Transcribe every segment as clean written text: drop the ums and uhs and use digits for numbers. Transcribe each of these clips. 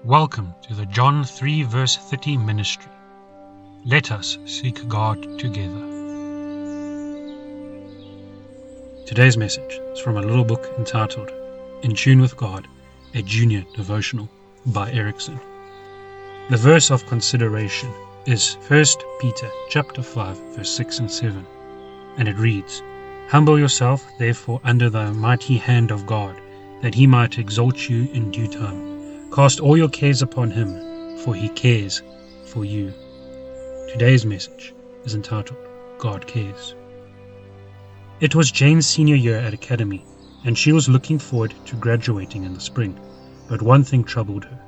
Welcome to the John 3 verse 30 ministry. Let us seek God together. Today's message is from a little book entitled In Tune with God, a Junior Devotional by Erickson. The verse of consideration is 1 Peter chapter 5 verse 6 and 7, and it reads, Humble yourself therefore under the mighty hand of God, that he might exalt you in due time. Cast all your cares upon him, for he cares for you. Today's message is entitled, God Cares. It was Jane's senior year at Academy, and she was looking forward to graduating in the spring. But one thing troubled her.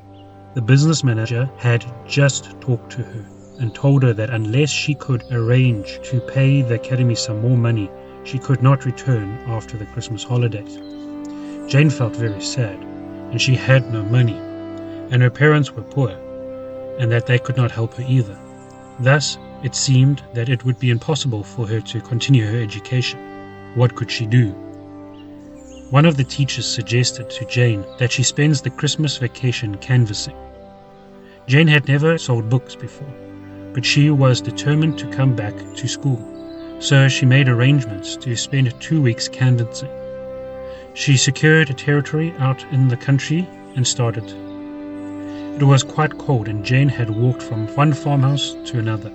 The business manager had just talked to her and told her that unless she could arrange to pay the Academy some more money, she could not return after the Christmas holidays. Jane felt very sad, and she had no money, and her parents were poor, and that they could not help her either. Thus, it seemed that it would be impossible for her to continue her education. What could she do? One of the teachers suggested to Jane that she spends the Christmas vacation canvassing. Jane had never sold books before, but she was determined to come back to school, so she made arrangements to spend 2 weeks canvassing. She secured a territory out in the country and started. It was quite cold, and Jane had walked from one farmhouse to another,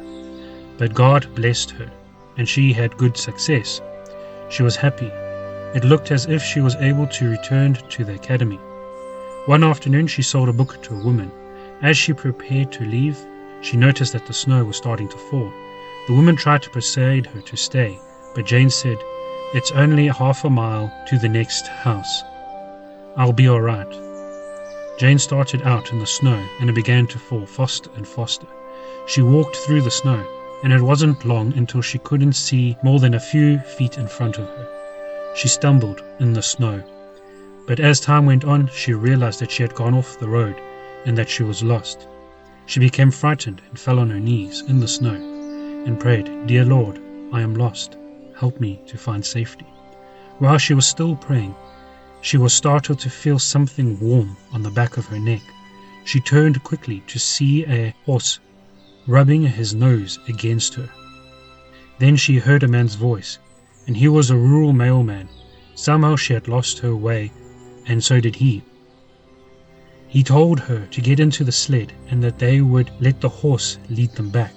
but God blessed her, and she had good success. She was happy. It looked as if she was able to return to the academy. One afternoon she sold a book to a woman. As she prepared to leave, she noticed that the snow was starting to fall. The woman tried to persuade her to stay, but Jane said, It's only half a mile to the next house. I'll be all right. Jane started out in the snow, and it began to fall faster and faster. She walked through the snow, and it wasn't long until she couldn't see more than a few feet in front of her. She stumbled in the snow, but as time went on, she realized that she had gone off the road and that she was lost. She became frightened and fell on her knees in the snow and prayed, Dear Lord, I am lost. Help me to find safety. While she was still praying, she was startled to feel something warm on the back of her neck. She turned quickly to see a horse rubbing his nose against her. Then she heard a man's voice, and he was a rural mailman. Somehow she had lost her way, and so did he. He told her to get into the sled and that they would let the horse lead them back.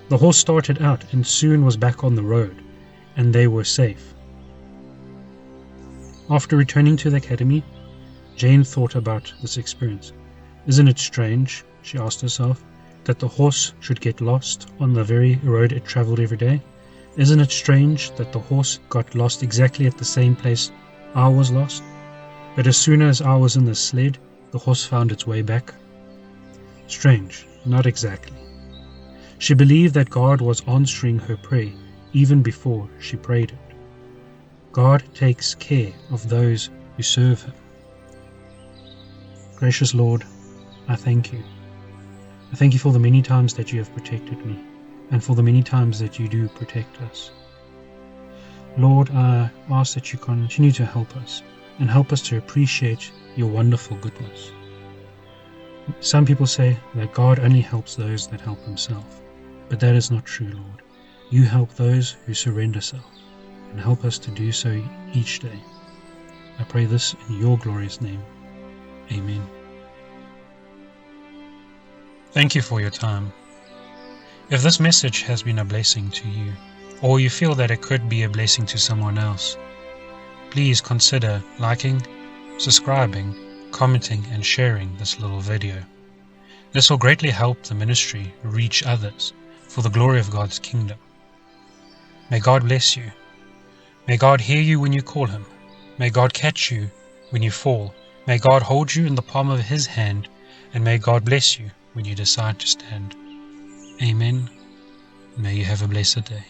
The horse started out and soon was back on the road, and they were safe. After returning to the academy, Jane thought about this experience. Isn't it strange, she asked herself, that the horse should get lost on the very road it traveled every day? Isn't it strange that the horse got lost exactly at the same place I was lost? But as soon as I was in the sled, the horse found its way back? Strange, not exactly. She believed that God was answering her prayer even before she prayed it. God takes care of those who serve him. Gracious Lord, I thank you. I thank you for the many times that you have protected me, and for the many times that you do protect us. Lord, I ask that you continue to help us, and help us to appreciate your wonderful goodness. Some people say that God only helps those that help himself, but that is not true, Lord. You help those who surrender self, and help us to do so each day. I pray this in your glorious name. Amen. Thank you for your time. If this message has been a blessing to you, or you feel that it could be a blessing to someone else, please consider liking, subscribing, commenting, and sharing this little video. This will greatly help the ministry reach others for the glory of God's kingdom. May God bless you. May God hear you when you call him. May God catch you when you fall. May God hold you in the palm of his hand, and may God bless you when you decide to stand. Amen. May you have a blessed day.